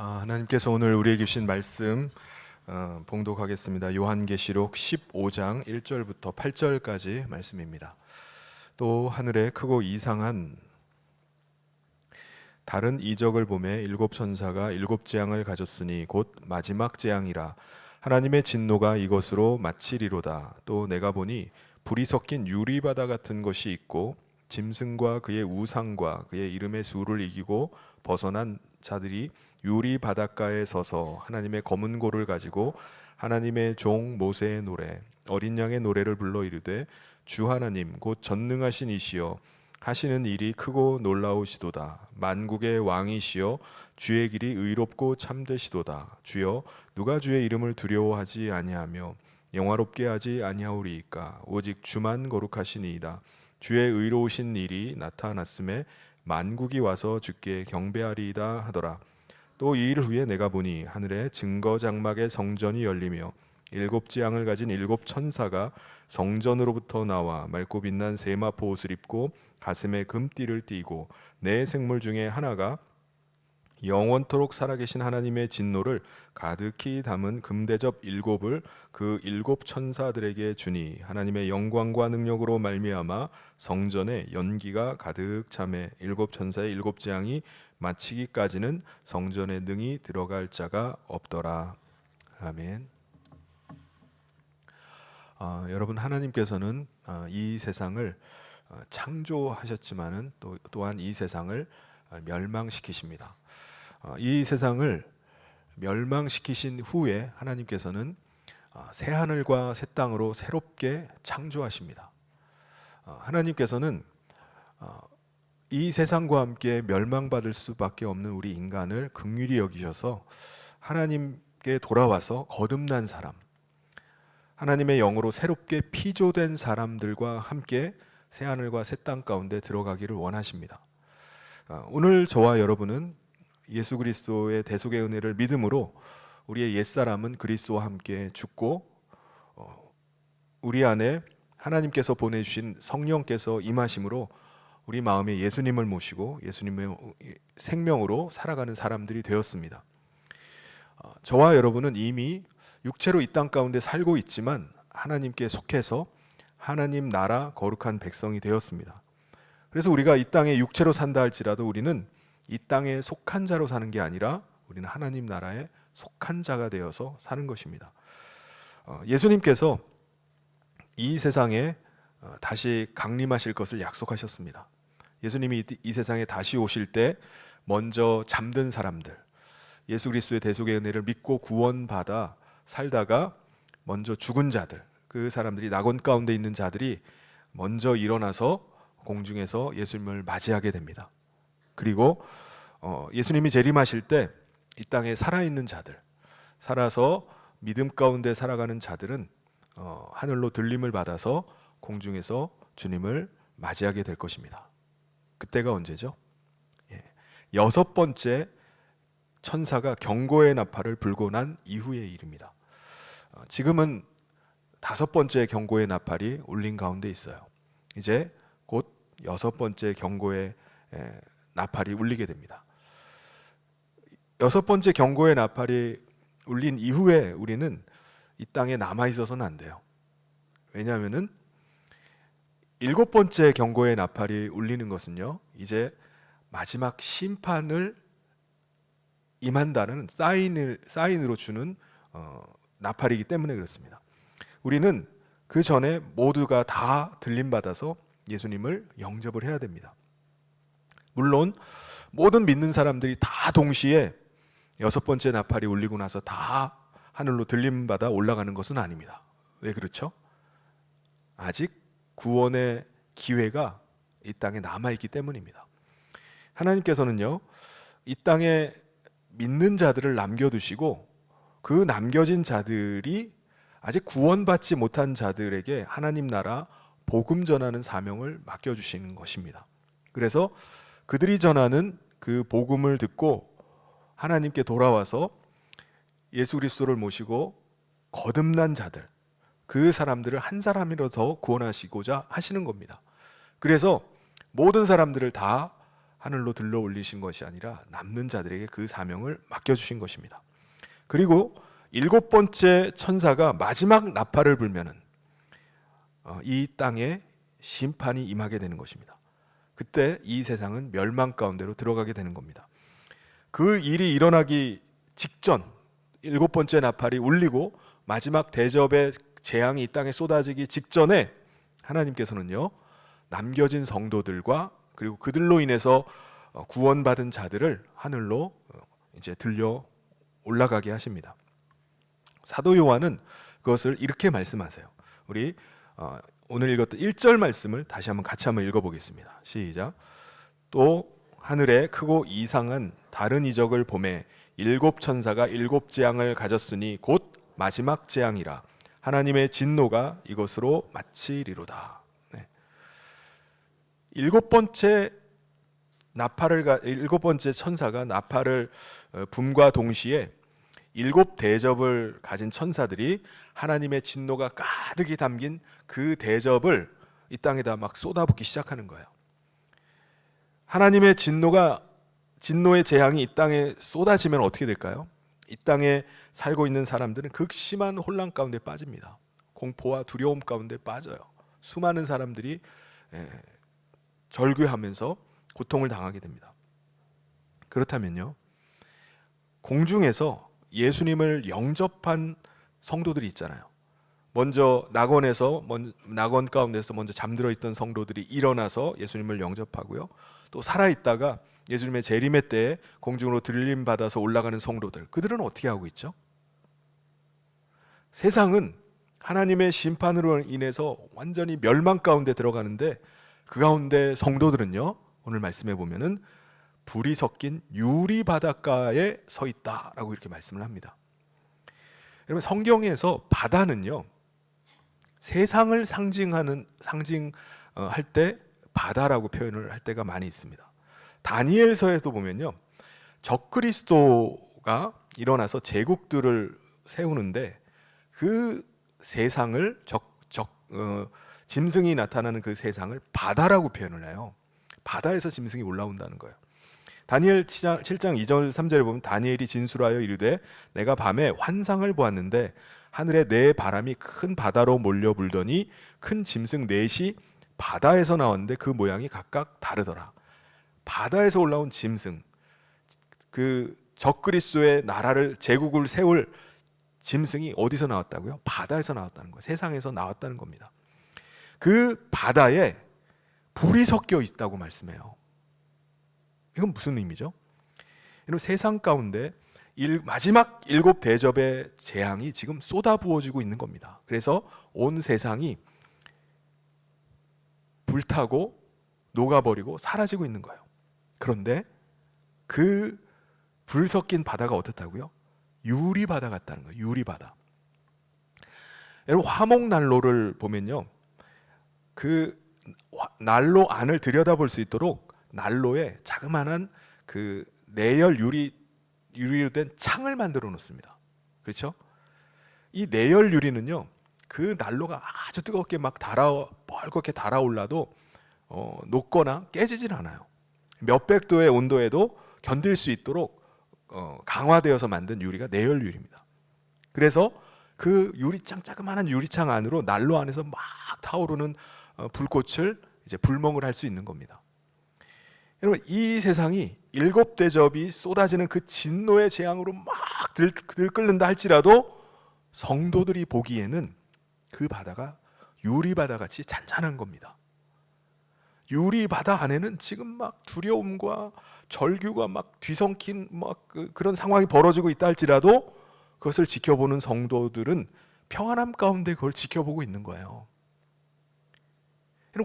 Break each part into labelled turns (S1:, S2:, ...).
S1: 하나님께서 오늘 우리에게 주신 말씀 봉독하겠습니다. 요한계시록 15장 1절부터 8절까지 말씀입니다. 또 하늘에 크고 이상한 다른 이적을 보매 일곱 천사가 일곱 재앙을 가졌으니 곧 마지막 재앙이라. 하나님의 진노가 이것으로 마치리로다. 또 내가 보니 불이 섞인 유리바다 같은 것이 있고 짐승과 그의 우상과 그의 이름의 수를 이기고 벗어난 자들이 유리 바닷가에 서서 하나님의 검은 고를 가지고 하나님의 종 모세의 노래 어린 양의 노래를 불러 이르되 주 하나님 곧 전능하신 이시여 하시는 일이 크고 놀라우시도다. 만국의 왕이시여 주의 길이 의롭고 참되시도다. 주여 누가 주의 이름을 두려워하지 아니하며 영화롭게 하지 아니하오리이까. 오직 주만 거룩하시니이다. 주의 의로우신 일이 나타났음에 만국이 와서 주께 경배하리이다 하더라. 또 이 일 후에 내가 보니 하늘에 증거 장막의 성전이 열리며 일곱 지향을 가진 일곱 천사가 성전으로부터 나와 맑고 빛난 세마포 옷을 입고 가슴에 금띠를 띠고 네 생물 중에 하나가 영원토록 살아계신 하나님의 진노를 가득히 담은 금대접 일곱을 그 일곱 천사들에게 주니 하나님의 영광과 능력으로 말미암아 성전에 연기가 가득 차매 일곱 천사의 일곱 재앙이 마치기까지는 성전에 능히 들어갈 자가 없더라. 아멘. 여러분, 하나님께서는 이 세상을 창조하셨지만은 또한 이 세상을 멸망시키십니다. 이 세상을 멸망시키신 후에 하나님께서는 새 하늘과 새 땅으로 새롭게 창조하십니다. 하나님께서는 이 세상과 함께 멸망받을 수밖에 없는 우리 인간을 긍휼히 여기셔서 하나님께 돌아와서 거듭난 사람, 하나님의 영으로 새롭게 피조된 사람들과 함께 새 하늘과 새 땅 가운데 들어가기를 원하십니다. 오늘 저와 여러분은 예수 그리스도의 대속의 은혜를 믿음으로 우리의 옛사람은 그리스도와 함께 죽고 우리 안에 하나님께서 보내주신 성령께서 임하심으로 우리 마음에 예수님을 모시고 예수님의 생명으로 살아가는 사람들이 되었습니다. 저와 여러분은 이미 육체로 이 땅 가운데 살고 있지만 하나님께 속해서 하나님 나라 거룩한 백성이 되었습니다. 그래서 우리가 이 땅에 육체로 산다 할지라도 우리는 이 땅에 속한 자로 사는 게 아니라 우리는 하나님 나라에 속한 자가 되어서 사는 것입니다. 예수님께서 이 세상에 다시 강림하실 것을 약속하셨습니다. 예수님이 이 세상에 다시 오실 때 먼저 잠든 사람들, 예수 그리스도의 대속의 은혜를 믿고 구원받아 살다가 먼저 죽은 자들, 그 사람들이 낙원 가운데 있는 자들이 먼저 일어나서 공중에서 예수님을 맞이하게 됩니다. 그리고 예수님이 재림하실 때 이 땅에 살아있는 자들, 살아서 믿음 가운데 살아가는 자들은 하늘로 들림을 받아서 공중에서 주님을 맞이하게 될 것입니다. 그때가 언제죠? 여섯 번째 천사가 경고의 나팔을 불고 난 이후의 일입니다. 지금은 다섯 번째 경고의 나팔이 울린 가운데 있어요. 이제 곧 여섯 번째 경고의 나팔이 울리게 됩니다. 여섯 번째 경고의 나팔이 울린 이후에 우리는 이 땅에 남아 있어서는 안 돼요. 왜냐하면은 일곱 번째 경고의 나팔이 울리는 것은요, 이제 마지막 심판을 임한다는 사인으로 주는 나팔이기 때문에 그렇습니다. 우리는 그 전에 모두가 다 들림받아서 예수님을 영접을 해야 됩니다. 물론 모든 믿는 사람들이 다 동시에 여섯 번째 나팔이 울리고 나서 다 하늘로 들림받아 올라가는 것은 아닙니다. 왜 그렇죠? 아직 구원의 기회가 이 땅에 남아있기 때문입니다. 하나님께서는요, 이 땅에 믿는 자들을 남겨두시고 그 남겨진 자들이 아직 구원받지 못한 자들에게 하나님 나라 복음 전하는 사명을 맡겨주시는 것입니다. 그래서 그들이 전하는 그 복음을 듣고 하나님께 돌아와서 예수 그리스도를 모시고 거듭난 자들, 그 사람들을 한 사람이라도 더 구원하시고자 하시는 겁니다. 그래서 모든 사람들을 다 하늘로 들러 올리신 것이 아니라 남는 자들에게 그 사명을 맡겨주신 것입니다. 그리고 7번째 천사가 마지막 나팔을 불면은 이 땅에 심판이 임하게 되는 것입니다. 그때 이 세상은 멸망 가운데로 들어가게 되는 겁니다. 그 일이 일어나기 직전 7번째 나팔이 울리고 마지막 대접의 재앙이 이 땅에 쏟아지기 직전에 하나님께서는요, 남겨진 성도들과 그리고 그들로 인해서 구원받은 자들을 하늘로 이제 들려 올라가게 하십니다. 사도 요한은 그것을 이렇게 말씀하세요. 우리 오늘 읽었던 1절 말씀을 다시 한번 같이 한번 읽어보겠습니다. 시작. 또 하늘에 크고 이상한 다른 이적을 보매 7 천사가 7 재앙을 가졌으니 곧 마지막 재앙이라. 하나님의 진노가 이것으로 마치리로다. 네. 7번째 나팔을 7번째 천사가 나팔을 붐과 동시에 7 대접을 가진 천사들이 하나님의 진노가 가득히 담긴 그 대접을 이 땅에다 막 쏟아붓기 시작하는 거예요. 하나님의 진노의 재앙이 이 땅에 쏟아지면 어떻게 될까요? 이 땅에 살고 있는 사람들은 극심한 혼란 가운데 빠집니다. 공포와 두려움 가운데 빠져요. 수많은 사람들이 절규하면서 고통을 당하게 됩니다. 그렇다면요, 공중에서 예수님을 영접한 성도들이 있잖아요. 먼저 낙원 가운데서 먼저 잠들어 있던 성도들이 일어나서 예수님을 영접하고요, 또 살아있다가 예수님의 재림의 때에 공중으로 들림 받아서 올라가는 성도들, 그들은 어떻게 하고 있죠? 세상은 하나님의 심판으로 인해서 완전히 멸망 가운데 들어가는데, 그 가운데 성도들은요, 오늘 말씀해 보면은 불이 섞인 유리 바닷가에 서 있다라고 이렇게 말씀을 합니다. 여러분, 성경에서 바다는요, 세상을 상징할 때 바다라고 표현을 할 때가 많이 있습니다. 다니엘서에도 보면요, 적그리스도가 일어나서 제국들을 세우는데 그 세상을 짐승이 나타나는 그 세상을 바다라고 표현을 해요. 바다에서 짐승이 올라온다는 거예요. 다니엘 7장 2절 3절에 보면 다니엘이 진술하여 이르되 내가 밤에 환상을 보았는데 하늘에 네 바람이 큰 바다로 몰려 불더니 큰 짐승 넷이 바다에서 나왔는데 그 모양이 각각 다르더라. 바다에서 올라온 짐승, 그 적그리스도의 나라를 제국을 세울 짐승이 어디서 나왔다고요? 바다에서 나왔다는 거예요. 세상에서 나왔다는 겁니다. 그 바다에 불이 섞여 있다고 말씀해요. 이건 무슨 의미죠? 여러분, 세상 가운데 마지막 7 대접의 재앙이 지금 쏟아부어지고 있는 겁니다. 그래서 온 세상이 불타고 녹아버리고 사라지고 있는 거예요. 그런데 그 불 섞인 바다가 어떻다고요? 유리바다 같다는 거예요. 유리바다. 여러분, 화목난로를 보면요, 그 난로 안을 들여다볼 수 있도록 난로에 자그마한 그 내열 유리로 된 창을 만들어 놓습니다. 그렇죠? 이 내열 유리는요, 그 난로가 아주 뜨겁게 막 뻘겋게 달아올라도 녹거나 깨지질 않아요. 몇백 도의 온도에도 견딜 수 있도록 강화되어서 만든 유리가 내열 유리입니다. 그래서 그 자그마한 유리창 안으로 난로 안에서 막 타오르는 불꽃을 이제 불멍을 할 수 있는 겁니다. 여러분, 이 세상이 7 대접이 쏟아지는 그 진노의 재앙으로 막 들끓는다 할지라도 성도들이 보기에는 그 바다가 유리바다 같이 잔잔한 겁니다. 유리바다 안에는 지금 막 두려움과 절규가 막 뒤섞인 막 그런 상황이 벌어지고 있다 할지라도 그것을 지켜보는 성도들은 평안함 가운데 그걸 지켜보고 있는 거예요.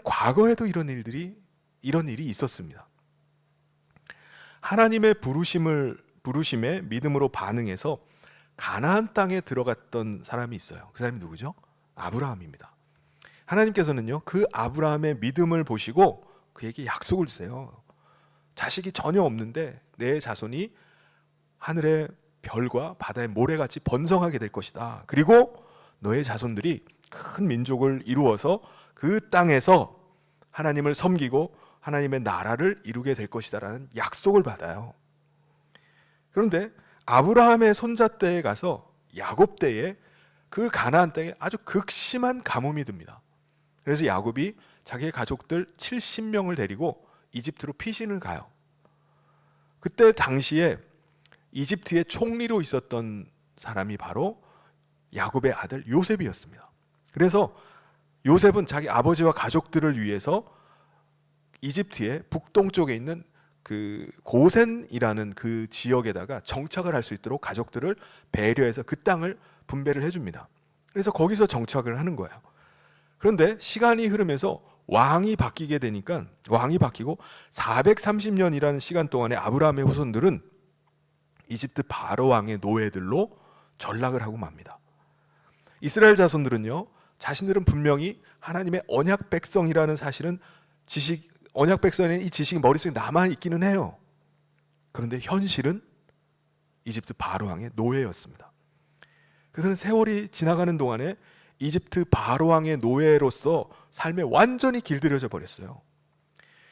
S1: 과거에도 이런 일이 있었습니다. 하나님의 부르심에 믿음으로 반응해서 가나안 땅에 들어갔던 사람이 있어요. 그 사람이 누구죠? 아브라함입니다. 하나님께서는요, 그 아브라함의 믿음을 보시고 그에게 약속을 주세요. 자식이 전혀 없는데 내 자손이 하늘의 별과 바다의 모래같이 번성하게 될 것이다. 그리고 너의 자손들이 큰 민족을 이루어서 그 땅에서 하나님을 섬기고 하나님의 나라를 이루게 될 것이다라는 약속을 받아요. 그런데 아브라함의 손자 때에 가서 야곱 때에 그 가나안 땅에 아주 극심한 가뭄이 듭니다. 그래서 야곱이 자기의 가족들 70명을 데리고 이집트로 피신을 가요. 그때 당시에 이집트의 총리로 있었던 사람이 바로 야곱의 아들 요셉이었습니다. 그래서 요셉은 자기 아버지와 가족들을 위해서 이집트의 북동쪽에 있는 그 고센이라는 그 지역에다가 정착을 할 수 있도록 가족들을 배려해서 그 땅을 분배를 해줍니다. 그래서 거기서 정착을 하는 거예요. 그런데 시간이 흐르면서 왕이 바뀌게 되니까 왕이 바뀌고 430년이라는 시간 동안에 아브라함의 후손들은 이집트 바로 왕의 노예들로 전락을 하고 맙니다. 이스라엘 자손들은요, 자신들은 분명히 하나님의 언약 백성이라는 사실은 언약 백성의 이 지식이 머릿속에 남아 있기는 해요. 그런데 현실은 이집트 바로 왕의 노예였습니다. 그래서 세월이 지나가는 동안에 이집트 바로 왕의 노예로서 삶에 완전히 길들여져 버렸어요.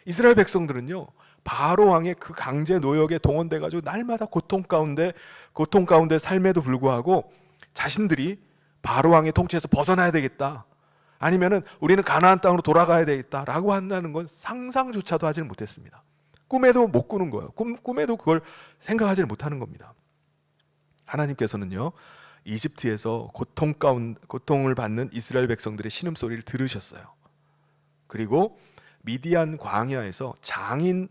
S1: 이스라엘 백성들은요, 바로 왕의 그 강제 노역에 동원돼 가지고 날마다 고통 가운데 삶에도 불구하고 자신들이 바로 왕의 통치에서 벗어나야 되겠다, 아니면은 우리는 가나안 땅으로 돌아가야 되겠다라고 한다는 건 상상조차도 하질 못했습니다. 꿈에도 못 꾸는 거예요. 꿈에도 그걸 생각하지 못하는 겁니다. 하나님께서는요, 이집트에서 고통을 받는 이스라엘 백성들의 신음소리를 들으셨어요. 그리고 미디안 광야에서 장인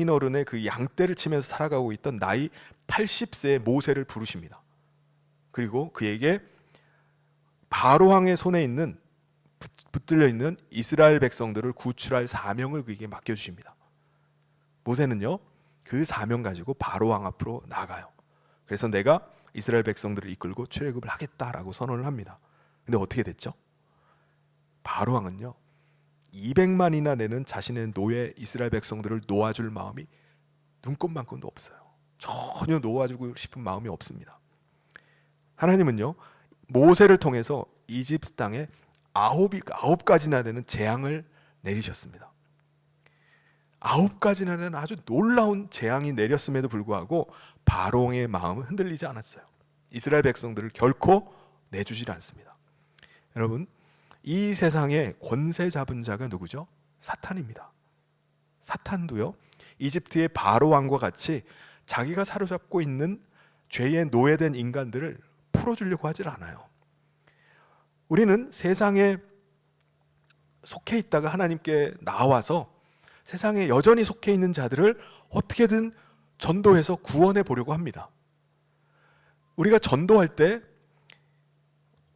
S1: 어른의 그 양떼를 치면서 살아가고 있던 나이 80세의 모세를 부르십니다. 그리고 그에게 바로 왕의 손에 있는 붙들려 있는 이스라엘 백성들을 구출할 사명을 그에게 맡겨주십니다. 모세는요, 그 사명 가지고 바로 왕 앞으로 나가요. 그래서 내가 이스라엘 백성들을 이끌고 출애굽을 하겠다라고 선언을 합니다. 근데 어떻게 됐죠? 바로 왕은요, 200만이나 되는 자신의 노예 이스라엘 백성들을 놓아줄 마음이 눈꼽만큼도 없어요. 전혀 놓아주고 싶은 마음이 없습니다. 하나님은요, 모세를 통해서 이집트 땅에 9가지나 되는 재앙을 내리셨습니다. 9가지나 되는 아주 놀라운 재앙이 내렸음에도 불구하고 바로왕의 마음은 흔들리지 않았어요. 이스라엘 백성들을 결코 내주질 않습니다. 여러분, 이 세상에 권세 잡은 자가 누구죠? 사탄입니다. 사탄도요, 이집트의 바로왕과 같이 자기가 사로잡고 있는 죄에 노예된 인간들을 풀어주려고 하질 않아요. 우리는 세상에 속해 있다가 하나님께 나와서 세상에 여전히 속해 있는 자들을 어떻게든 전도해서 구원해 보려고 합니다. 우리가 전도할 때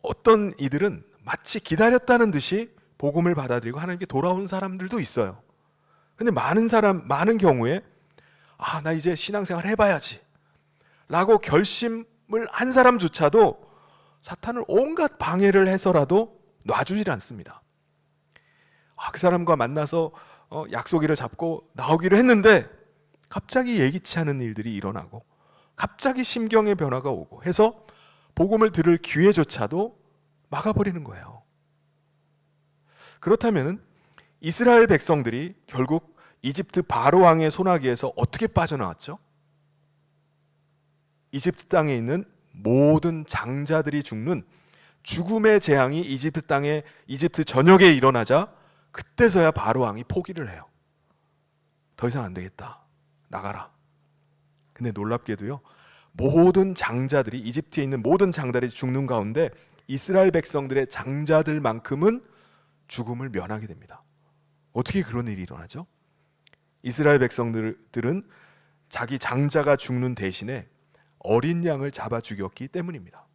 S1: 어떤 이들은 마치 기다렸다는 듯이 복음을 받아들이고 하나님께 돌아온 사람들도 있어요. 근데 많은 경우에 나 이제 신앙생활 해봐야지 라고 결심을 한 사람조차도 사탄을 온갖 방해를 해서라도 놔주질 않습니다. 그 사람과 만나서 약속일을 잡고 나오기로 했는데 갑자기 예기치 않은 일들이 일어나고 갑자기 심경의 변화가 오고 해서 복음을 들을 기회조차도 막아버리는 거예요. 그렇다면 이스라엘 백성들이 결국 이집트 바로 왕의 손아귀에서 어떻게 빠져나왔죠? 이집트 땅에 있는 모든 장자들이 죽는 죽음의 재앙이 이집트 전역에 일어나자 그때서야 바로 왕이 포기를 해요. 더 이상 안 되겠다, 나가라. 근데 놀랍게도요, 모든 장자들이, 이집트에 있는 모든 장자들이 죽는 가운데 이스라엘 백성들의 장자들만큼은 죽음을 면하게 됩니다. 어떻게 그런 일이 일어나죠? 이스라엘 백성들은 자기 장자가 죽는 대신에 어린 양을 잡아 죽였기 때문입니다.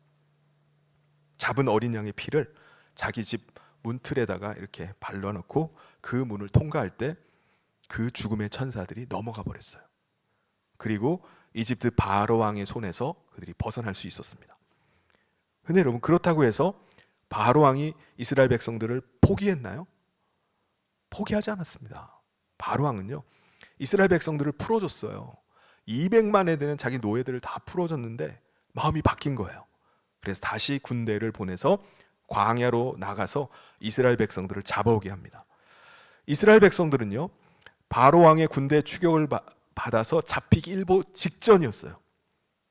S1: 잡은 어린 양의 피를 자기 집 문틀에다가 이렇게 발라놓고 그 문을 통과할 때 그 죽음의 천사들이 넘어가 버렸어요. 그리고 이집트 바로 왕의 손에서 그들이 벗어날 수 있었습니다. 근데 여러분, 그렇다고 해서 바로 왕이 이스라엘 백성들을 포기했나요? 포기하지 않았습니다. 바로 왕은요, 이스라엘 백성들을 풀어줬어요. 200만에 되는 자기 노예들을 다 풀어줬는데 마음이 바뀐 거예요. 그래서 다시 군대를 보내서 광야로 나가서 이스라엘 백성들을 잡아오게 합니다. 이스라엘 백성들은요, 바로 왕의 군대 추격을 받아서 잡히기 일보 직전이었어요.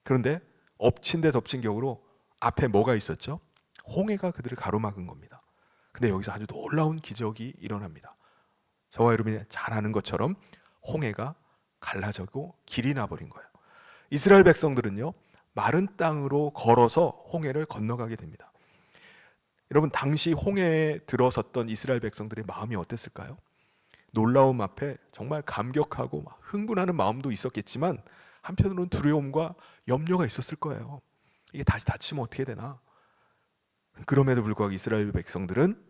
S1: 그런데 엎친 데 덮친 격으로 앞에 뭐가 있었죠? 홍해가 그들을 가로막은 겁니다. 근데 여기서 아주 놀라운 기적이 일어납니다. 저와 여러분이 잘 아는 것처럼 홍해가 갈라져고 길이 나버린 거예요. 이스라엘 백성들은요, 마른 땅으로 걸어서 홍해를 건너가게 됩니다. 여러분, 당시 홍해에 들어섰던 이스라엘 백성들의 마음이 어땠을까요? 놀라움 앞에 정말 감격하고 흥분하는 마음도 있었겠지만 한편으로는 두려움과 염려가 있었을 거예요. 이게 다시 다치면 어떻게 되나? 그럼에도 불구하고 이스라엘 백성들은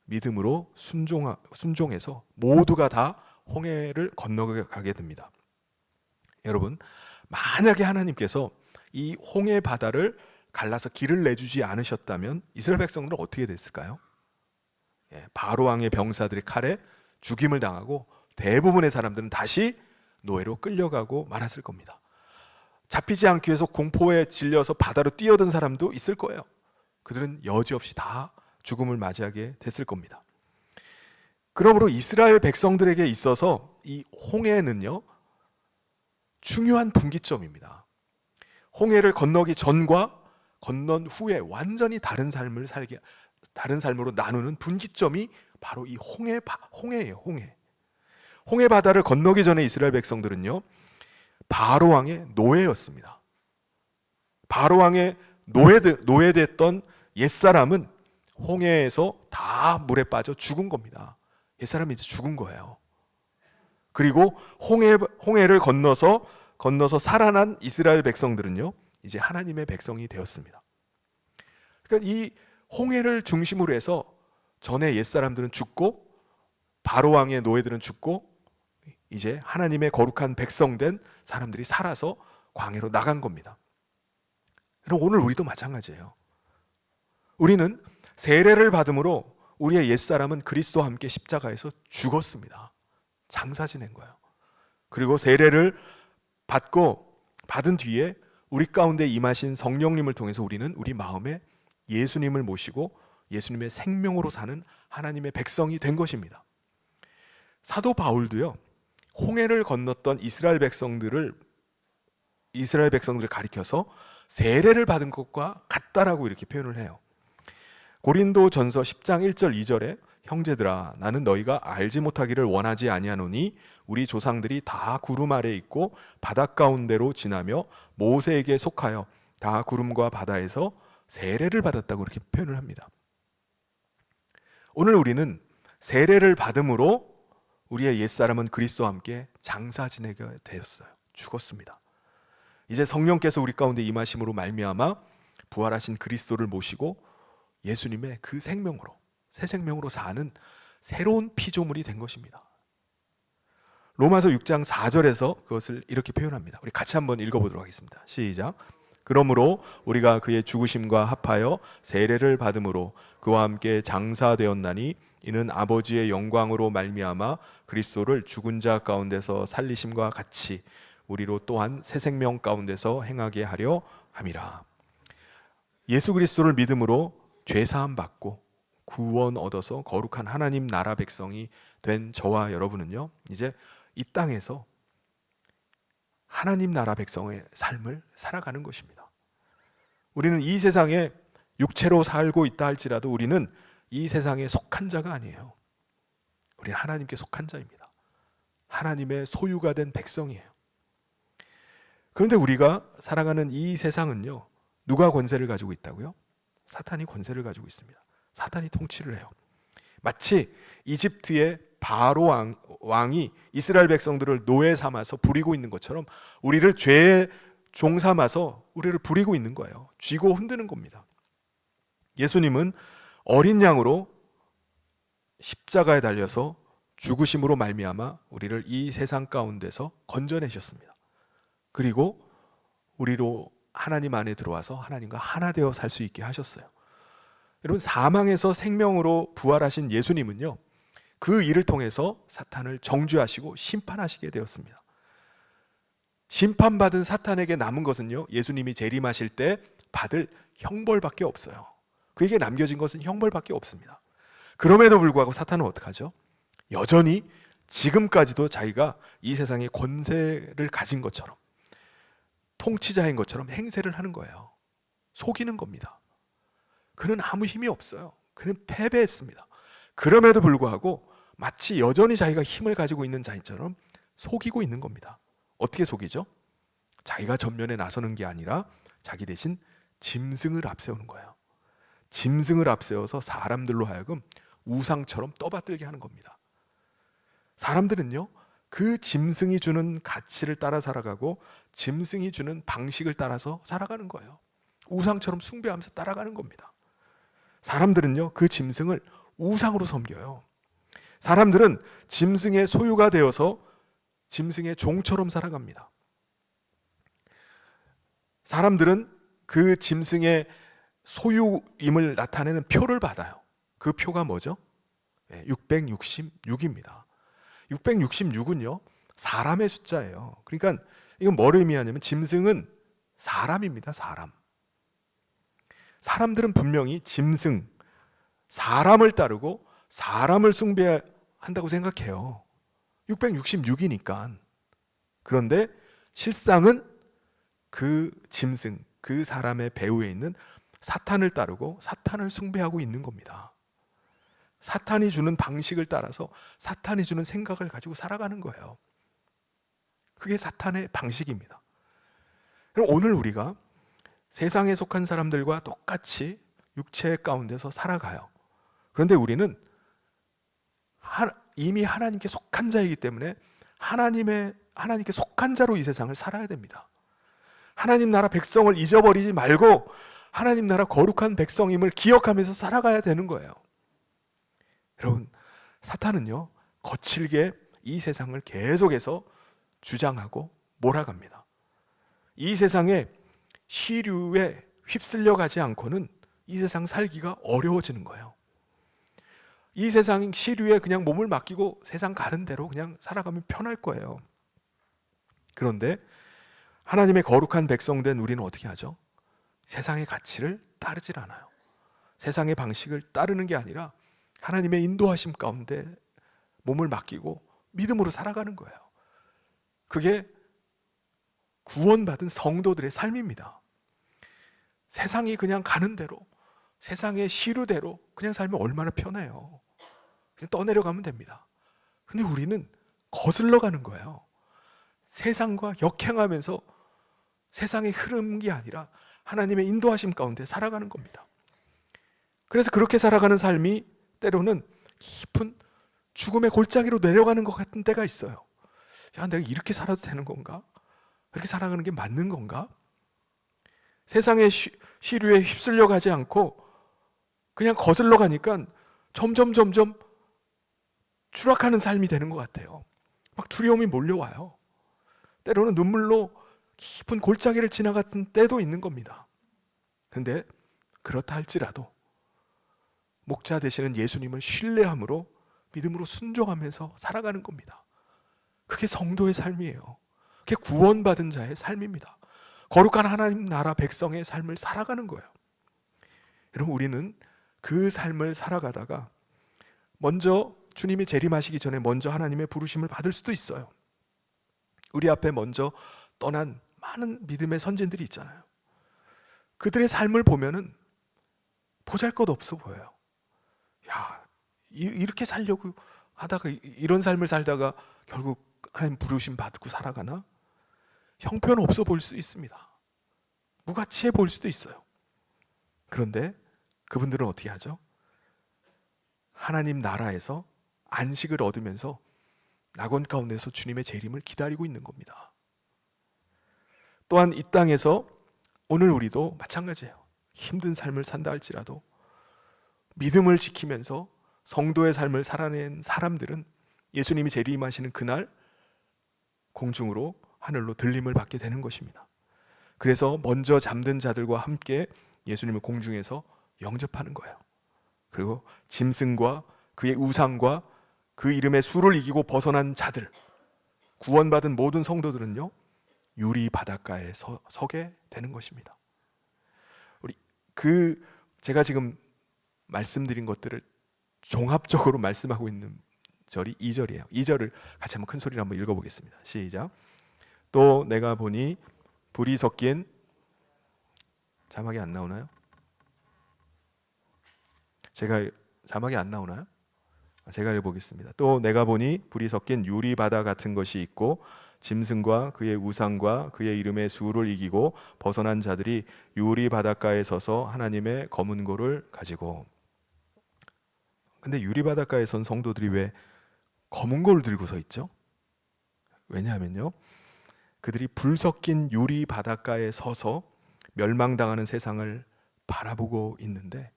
S1: 믿음으로 순종해서 모두가 다 홍해를 건너가게 됩니다. 여러분, 만약에 하나님께서 이 홍해 바다를 갈라서 길을 내주지 않으셨다면 이스라엘 백성들은 어떻게 됐을까요? 바로 왕의 병사들의 칼에 죽임을 당하고 대부분의 사람들은 다시 노예로 끌려가고 말았을 겁니다. 잡히지 않기 위해서 공포에 질려서 바다로 뛰어든 사람도 있을 거예요. 그들은 여지없이 다 죽음을 맞이하게 됐을 겁니다. 그러므로 이스라엘 백성들에게 있어서 이 홍해는요, 중요한 분기점입니다. 홍해를 건너기 전과 건넌 후에 완전히 다른 삶으로 나누는 분기점이 바로 이 홍해예요. 홍해 바다를 건너기 전에 이스라엘 백성들은요, 바로 왕의 노예였습니다. 바로 왕의 노예됐던 옛사람은 홍해에서 다 물에 빠져 죽은 겁니다. 옛사람이 이제 죽은 거예요. 그리고 홍해를 건너서 살아난 이스라엘 백성들은요, 이제 하나님의 백성이 되었습니다. 그러니까 이 홍해를 중심으로 해서 전에 옛사람들은 죽고 바로 왕의 노예들은 죽고 이제 하나님의 거룩한 백성된 사람들이 살아서 광야로 나간 겁니다. 그럼 오늘 우리도 마찬가지예요. 우리는 세례를 받음으로 우리의 옛사람은 그리스도와 함께 십자가에서 죽었습니다. 장사 지낸 거예요. 그리고 세례를 받은 뒤에 우리 가운데 임하신 성령님을 통해서 우리는 우리 마음에 예수님을 모시고 예수님의 생명으로 사는 하나님의 백성이 된 것입니다. 사도 바울도요, 홍해를 건넜던 이스라엘 백성들을 가리켜서 세례를 받은 것과 같다라고 이렇게 표현을 해요. 고린도전서 10장 1절 2절에 형제들아, 나는 너희가 알지 못하기를 원하지 아니하노니 우리 조상들이 다 구름 아래 있고 바닷 가운데로 지나며 모세에게 속하여 다 구름과 바다에서 세례를 받았다고 이렇게 표현을 합니다. 오늘 우리는 세례를 받음으로 우리의 옛사람은 그리스도와 함께 장사 지내게 되었어요. 죽었습니다. 이제 성령께서 우리 가운데 임하심으로 말미암아 부활하신 그리스도를 모시고 예수님의 그 생명으로, 새 생명으로 사는 새로운 피조물이 된 것입니다. 로마서 6장 4절에서 그것을 이렇게 표현합니다. 우리 같이 한번 읽어보도록 하겠습니다. 시작. 그러므로 우리가 그의 죽으심과 합하여 세례를 받음으로 그와 함께 장사되었나니 이는 아버지의 영광으로 말미암아 그리스도를 죽은 자 가운데서 살리심과 같이 우리로 또한 새 생명 가운데서 행하게 하려 함이라. 예수 그리스도를 믿음으로 죄 사함 받고 구원 얻어서 거룩한 하나님 나라 백성이 된 저와 여러분은요, 이제 이 땅에서 하나님 나라 백성의 삶을 살아가는 것입니다. 우리는 이 세상에 육체로 살고 있다 할지라도 우리는 이 세상에 속한 자가 아니에요. 우리는 하나님께 속한 자입니다. 하나님의 소유가 된 백성이에요. 그런데 우리가 살아가는 이 세상은요, 누가 권세를 가지고 있다고요? 사탄이 권세를 가지고 있습니다. 사탄이 통치를 해요. 마치 이집트의 바로 왕이 이스라엘 백성들을 노예 삼아서 부리고 있는 것처럼 우리를 죄의 종 삼아서 우리를 부리고 있는 거예요. 쥐고 흔드는 겁니다. 예수님은 어린 양으로 십자가에 달려서 죽으심으로 말미암아 우리를 이 세상 가운데서 건져내셨습니다. 그리고 우리로 하나님 안에 들어와서 하나님과 하나 되어 살 수 있게 하셨어요. 여러분, 사망에서 생명으로 부활하신 예수님은요, 그 일을 통해서 사탄을 정죄하시고 심판하시게 되었습니다. 심판받은 사탄에게 남은 것은요, 예수님이 재림하실 때 받을 형벌밖에 없어요. 그에게 남겨진 것은 형벌밖에 없습니다. 그럼에도 불구하고 사탄은 어떡하죠? 여전히 지금까지도 자기가 이 세상의 권세를 가진 것처럼, 통치자인 것처럼 행세를 하는 거예요. 속이는 겁니다. 그는 아무 힘이 없어요. 그는 패배했습니다. 그럼에도 불구하고 마치 여전히 자기가 힘을 가지고 있는 자인처럼 속이고 있는 겁니다. 어떻게 속이죠? 자기가 전면에 나서는 게 아니라 자기 대신 짐승을 앞세우는 거예요. 짐승을 앞세워서 사람들로 하여금 우상처럼 떠받들게 하는 겁니다. 사람들은요, 그 짐승이 주는 가치를 따라 살아가고 짐승이 주는 방식을 따라서 살아가는 거예요. 우상처럼 숭배하면서 따라가는 겁니다. 사람들은요, 그 짐승을 우상으로 섬겨요. 사람들은 짐승의 소유가 되어서 짐승의 종처럼 살아갑니다. 사람들은 그 짐승의 소유임을 나타내는 표를 받아요. 그 표가 뭐죠? 666입니다. 666은요, 사람의 숫자예요. 그러니까 이건 뭘 의미하냐면 짐승은 사람입니다. 사람. 사람들은 분명히 짐승, 사람을 따르고 사람을 숭배한다고 생각해요. 666이니까. 그런데 실상은 그 짐승, 그 사람의 배후에 있는 사탄을 따르고 사탄을 숭배하고 있는 겁니다. 사탄이 주는 방식을 따라서 사탄이 주는 생각을 가지고 살아가는 거예요. 그게 사탄의 방식입니다. 그럼 오늘 우리가 세상에 속한 사람들과 똑같이 육체 가운데서 살아가요. 그런데 우리는 이미 하나님께 속한 자이기 때문에 하나님께 속한 자로 이 세상을 살아야 됩니다. 하나님 나라 백성을 잊어버리지 말고 하나님 나라 거룩한 백성임을 기억하면서 살아가야 되는 거예요. 여러분, 사탄은요, 거칠게 이 세상을 계속해서 주장하고 몰아갑니다. 이 세상에 시류에 휩쓸려 가지 않고는 이 세상 살기가 어려워지는 거예요. 이 세상 시류에 그냥 몸을 맡기고 세상 가는 대로 그냥 살아가면 편할 거예요. 그런데 하나님의 거룩한 백성된 우리는 어떻게 하죠? 세상의 가치를 따르질 않아요. 세상의 방식을 따르는 게 아니라 하나님의 인도하심 가운데 몸을 맡기고 믿음으로 살아가는 거예요. 그게 구원받은 성도들의 삶입니다. 세상이 그냥 가는 대로, 세상의 시류대로 그냥 살면 얼마나 편해요. 그냥 떠내려가면 됩니다. 근데 우리는 거슬러 가는 거예요. 세상과 역행하면서 세상의 흐름이 아니라 하나님의 인도하심 가운데 살아가는 겁니다. 그래서 그렇게 살아가는 삶이 때로는 깊은 죽음의 골짜기로 내려가는 것 같은 때가 있어요. 야, 내가 이렇게 살아도 되는 건가? 그렇게 살아가는 게 맞는 건가? 세상의 시류에 휩쓸려 가지 않고 그냥 거슬러 가니까 점점 추락하는 삶이 되는 것 같아요. 막 두려움이 몰려와요. 때로는 눈물로 깊은 골짜기를 지나갔던 때도 있는 겁니다. 그런데 그렇다 할지라도 목자 되시는 예수님을 신뢰함으로 믿음으로 순종하면서 살아가는 겁니다. 그게 성도의 삶이에요. 그게 구원받은 자의 삶입니다. 거룩한 하나님 나라 백성의 삶을 살아가는 거예요. 여러분, 우리는 그 삶을 살아가다가 먼저 주님이 재림하시기 전에 먼저 하나님의 부르심을 받을 수도 있어요. 우리 앞에 먼저 떠난 많은 믿음의 선진들이 있잖아요. 그들의 삶을 보면은 보잘것없어 보여요. 야, 이렇게 살려고 하다가 이런 삶을 살다가 결국 하나님 부르심 받고 살아가나? 형편없어 보일 수 있습니다. 무가치해 보일 수도 있어요. 그런데 그분들은 어떻게 하죠? 하나님 나라에서 안식을 얻으면서 낙원 가운데서 주님의 재림을 기다리고 있는 겁니다. 또한 이 땅에서 오늘 우리도 마찬가지예요. 힘든 삶을 산다 할지라도 믿음을 지키면서 성도의 삶을 살아낸 사람들은 예수님이 재림하시는 그날 공중으로 하늘로 들림을 받게 되는 것입니다. 그래서 먼저 잠든 자들과 함께 예수님을 공중에서 영접하는 거예요. 그리고 짐승과 그의 우상과 그 이름의 수를 이기고 벗어난 자들, 구원받은 모든 성도들은요, 유리 바닷가에 서게 되는 것입니다. 제가 지금 말씀드린 것들을 종합적으로 말씀하고 있는 절이 2절이에요. 2절을 같이 한번 큰 소리로 한번 읽어보겠습니다. 시작. 또 내가 보니 불이 섞인, 자막이 안 나오나요? 자막이 안 나오나요? 제가 읽어보겠습니다. 또 내가 보니 불이 섞인 유리바다 같은 것이 있고 짐승과 그의 우상과 그의 이름의 수를 이기고 벗어난 자들이 유리바닷가에 서서 하나님의 검은 고를 가지고. 근데 유리바닷가에 선 성도들이 왜 검은 고를 들고 서 있죠? 왜냐하면요, 그들이 불 섞인 유리바닷가에 서서 멸망당하는 세상을 바라보고 있는데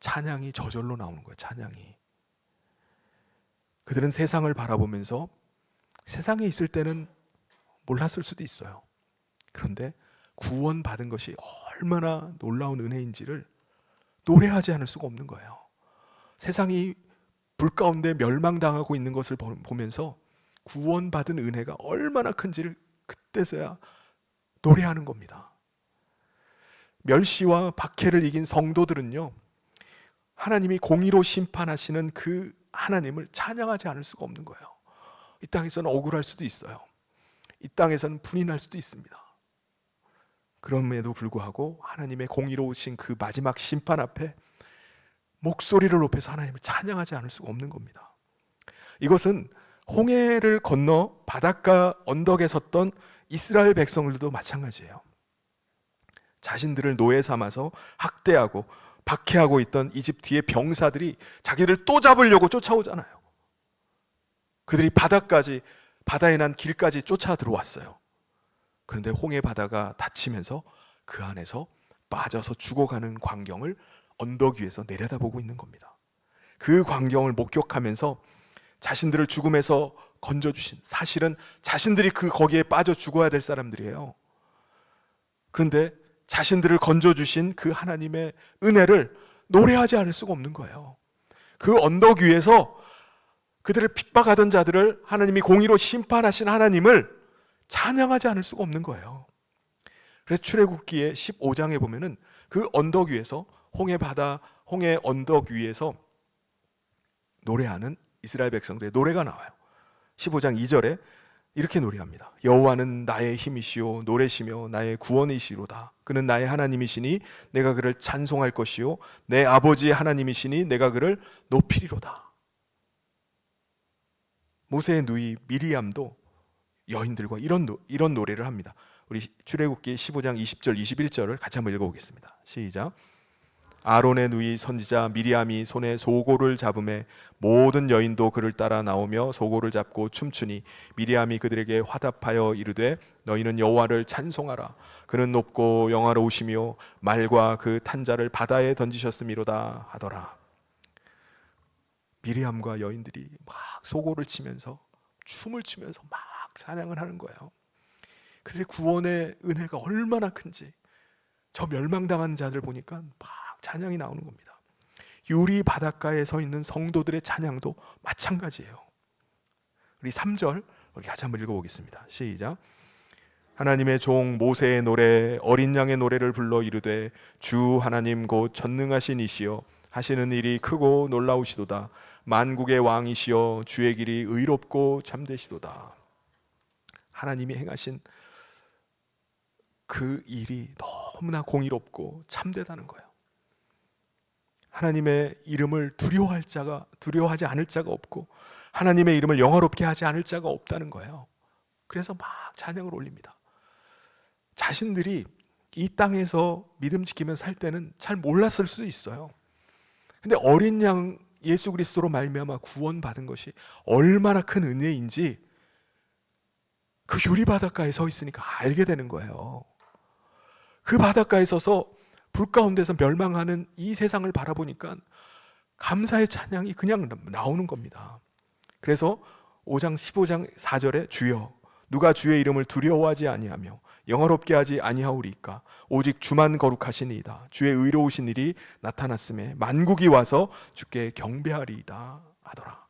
S1: 찬양이 저절로 나오는 거예요. 찬양이. 그들은 세상을 바라보면서 세상에 있을 때는 몰랐을 수도 있어요. 그런데 구원받은 것이 얼마나 놀라운 은혜인지를 노래하지 않을 수가 없는 거예요. 세상이 불 가운데 멸망당하고 있는 것을 보면서 구원받은 은혜가 얼마나 큰지를 그때서야 노래하는 겁니다. 멸시와 박해를 이긴 성도들은요, 하나님이 공의로 심판하시는 그 하나님을 찬양하지 않을 수가 없는 거예요. 이 땅에서는 억울할 수도 있어요. 이 땅에서는 분이 날 수도 있습니다. 그럼에도 불구하고 하나님의 공의로우신 그 마지막 심판 앞에 목소리를 높여서 하나님을 찬양하지 않을 수가 없는 겁니다. 이것은 홍해를 건너 바닷가 언덕에 섰던 이스라엘 백성들도 마찬가지예요. 자신들을 노예 삼아서 학대하고 박해하고 있던 이집트의 병사들이 자기들을 또 잡으려고 쫓아오잖아요. 그들이 바다에 난 길까지 쫓아 들어왔어요. 그런데 홍해 바다가 닫히면서 그 안에서 빠져서 죽어가는 광경을 언덕 위에서 내려다보고 있는 겁니다. 그 광경을 목격하면서 자신들을 죽음에서 건져주신, 사실은 자신들이 거기에 빠져 죽어야 될 사람들이에요. 그런데 자신들을 건져주신 그 하나님의 은혜를 노래하지 않을 수가 없는 거예요. 그 언덕 위에서 그들을 핍박하던 자들을 하나님이 공의로 심판하신 하나님을 찬양하지 않을 수가 없는 거예요. 그래서 출애굽기의 15장에 보면은 그 언덕 위에서 홍해 언덕 위에서 노래하는 이스라엘 백성들의 노래가 나와요. 15장 2절에 이렇게 노래합니다. 여호와는 나의 힘이시오 노래시며 나의 구원이시로다. 그는 나의 하나님이시니 내가 그를 찬송할 것이요 내 아버지의 하나님이시니 내가 그를 높이리로다. 모세의 누이 미리암도 여인들과 이런 노래를 합니다. 우리 출애굽기 15장 20절 21절을 같이 한번 읽어보겠습니다. 시작. 아론의 누이 선지자 미리암이 손에 소고를 잡음에 모든 여인도 그를 따라 나오며 소고를 잡고 춤추니 미리암이 그들에게 화답하여 이르되 너희는 여호와를 찬송하라. 그는 높고 영화로우시며 말과 그 탄자를 바다에 던지셨음이로다 하더라. 미리암과 여인들이 막 소고를 치면서 춤을 추면서 막 찬양을 하는 거예요. 그들의 구원의 은혜가 얼마나 큰지 저 멸망당한 자들 보니까 막 찬양이 나오는 겁니다. 유리 바닷가에 서 있는 성도들의 찬양도 마찬가지예요. 우리 3절 우리 같이 한번 읽어보겠습니다. 시작. 하나님의 종 모세의 노래 어린 양의 노래를 불러 이르되 주 하나님 곧 전능하신 이시여 하시는 일이 크고 놀라우시도다. 만국의 왕이시여 주의 길이 의롭고 참되시도다. 하나님이 행하신 그 일이 너무나 공의롭고 참되다는 거예요. 하나님의 이름을 두려워하지 않을 자가 없고 하나님의 이름을 영화롭게 하지 않을 자가 없다는 거예요. 그래서 막 찬양을 올립니다. 자신들이 이 땅에서 믿음 지키며 살 때는 잘 몰랐을 수도 있어요. 근데 어린 양 예수 그리스도로 말미암아 구원받은 것이 얼마나 큰 은혜인지 그 유리 바닷가에 서 있으니까 알게 되는 거예요. 그 바닷가에 서서 불 가운데서 멸망하는 이 세상을 바라보니까 감사의 찬양이 그냥 나오는 겁니다. 그래서 15장 4절에 주여 누가 주의 이름을 두려워하지 아니하며 영화롭게 하지 아니하오리까 오직 주만 거룩하시니이다. 주의 의로우신 일이 나타났음에 만국이 와서 주께 경배하리이다 하더라.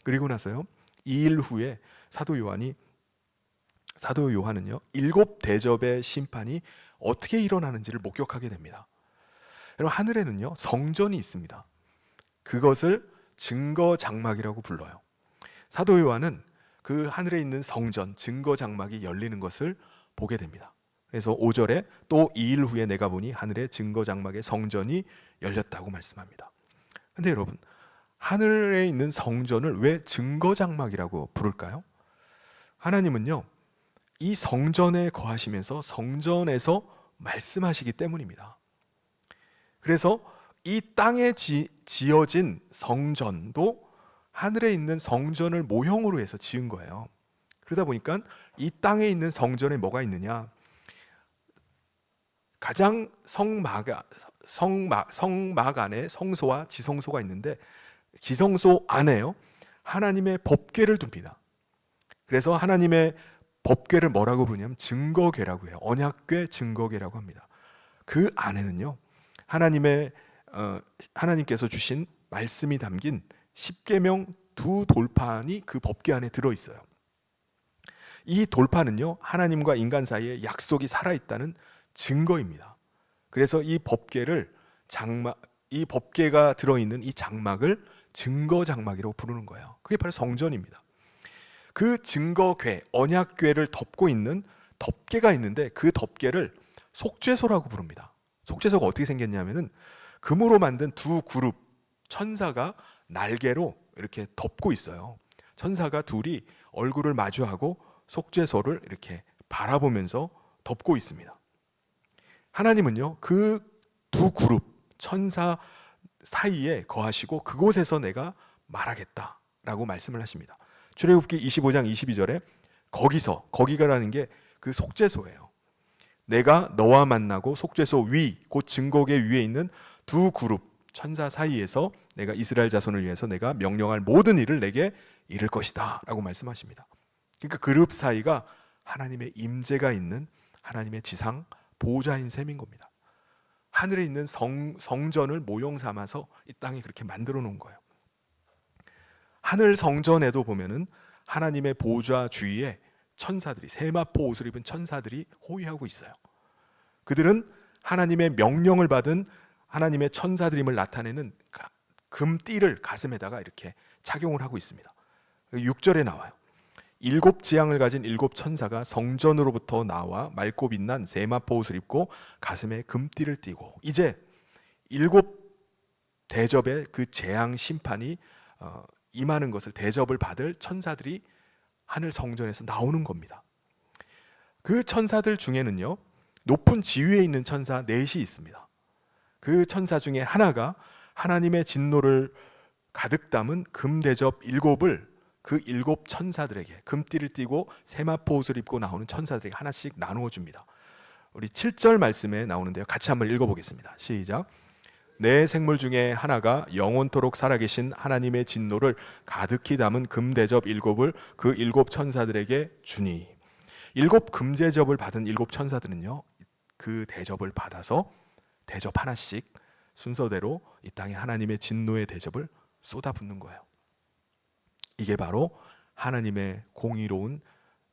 S1: 그리고 나서요 2일 후에 사도 요한은요 7 대접의 심판이 어떻게 일어나는지를 목격하게 됩니다. 여러분 하늘에는요 성전이 있습니다. 그것을 증거 장막이라고 불러요. 사도 요한은 그 하늘에 있는 성전 증거 장막이 열리는 것을 보게 됩니다. 그래서 5절에 또 2일 후에 내가 보니 하늘의 증거 장막의 성전이 열렸다고 말씀합니다. 근데 여러분, 하늘에 있는 성전을 왜 증거 장막이라고 부를까요? 하나님은요, 이 성전에 거하시면서 성전에서 말씀하시기 때문입니다. 그래서 이 땅에 지어진 성전도 하늘에 있는 성전을 모형으로 해서 지은 거예요. 그러다 보니까 이 땅에 있는 성전에 뭐가 있느냐? 가장 성막 안에 성소와 지성소가 있는데, 지성소 안에요, 하나님의 법궤를 둡니다. 그래서 하나님의 법궤를 뭐라고 부르냐면 증거궤라고 해요. 언약궤, 증거궤라고 합니다. 그 안에는요, 하나님께서 주신 말씀이 담긴 십계명 2돌판이 그 법궤 안에 들어있어요. 이 돌판은요, 하나님과 인간 사이에 약속이 살아있다는 증거입니다. 그래서 이 법궤가 들어있는 이 장막을 증거 장막이라고 부르는 거예요. 그게 바로 성전입니다. 그 증거궤, 언약궤를 덮고 있는 덮개가 있는데, 그 덮개를 속죄소라고 부릅니다. 속죄소가 어떻게 생겼냐면은 금으로 만든 두 그룹 천사가 날개로 이렇게 덮고 있어요. 천사가 둘이 얼굴을 마주하고 속죄소를 이렇게 바라보면서 덮고 있습니다. 하나님은요, 그 두 그룹 천사 사이에 거하시고 그곳에서 내가 말하겠다라고 말씀을 하십니다. 출애굽기 25장 22절에 거기가라는 게 그 속죄소예요. 내가 너와 만나고 속죄소 위, 곧 증거궤 위에 있는 두 그룹 천사 사이에서 내가 이스라엘 자손을 위해서 내가 명령할 모든 일을 내게 이룰 것이다 라고 말씀하십니다. 그러니까 그룹 사이가 하나님의 임재가 있는 하나님의 지상 보좌인 셈인 겁니다. 하늘에 있는 성전을 모형 삼아서 이 땅에 그렇게 만들어 놓은 거예요. 하늘 성전에도 보면은 하나님의 보좌 주위에 천사들이, 세마포 옷을 입은 천사들이 호위하고 있어요. 그들은 하나님의 명령을 받은 하나님의 천사들임을 나타내는 금띠를 가슴에다가 이렇게 착용을 하고 있습니다. 6절에 나와요. 7 지향을 가진 7 천사가 성전으로부터 나와 맑고 빛난 세마포 옷을 입고 가슴에 금띠를 띠고, 이제 7 대접의 그 재앙 심판이 임하는 것을, 대접을 받을 천사들이 하늘 성전에서 나오는 겁니다. 그 천사들 중에는요, 높은 지위에 있는 천사 넷이 있습니다. 그 천사 중에 하나가 하나님의 진노를 가득 담은 금 대접 7을 그 7 천사들에게, 금띠를 띠고 세마포 옷을 입고 나오는 천사들에게 하나씩 나누어 줍니다. 우리 7절 말씀에 나오는데요, 같이 한번 읽어보겠습니다. 시작. 내 생물 중에 하나가 영원토록 살아계신 하나님의 진노를 가득히 담은 금대접 7을 그 7 천사들에게 주니. 7 금대접을 받은 7 천사들은요, 그 대접을 받아서 대접 하나씩 순서대로 이 땅에 하나님의 진노의 대접을 쏟아붓는 거예요. 이게 바로 하나님의 공의로운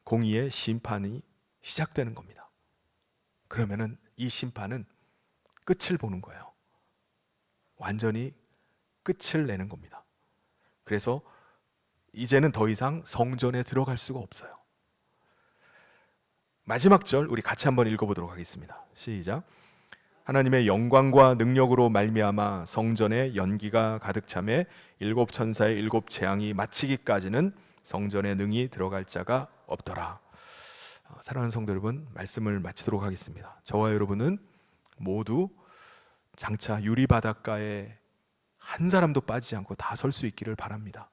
S1: 공의의 심판이 시작되는 겁니다. 그러면은 이 심판은 끝을 보는 거예요. 완전히 끝을 내는 겁니다. 그래서 이제는 더 이상 성전에 들어갈 수가 없어요. 마지막 절 우리 같이 한번 읽어보도록 하겠습니다. 시작. 하나님의 영광과 능력으로 말미암아 성전에 연기가 가득 차매 7 천사의 7 재앙이 마치기까지는 성전에 능히 들어갈 자가 없더라. 사랑하는 성도 여러분, 말씀을 마치도록 하겠습니다. 저와 여러분은 모두 장차 유리 바닷가에 한 사람도 빠지지 않고 다 설 수 있기를 바랍니다.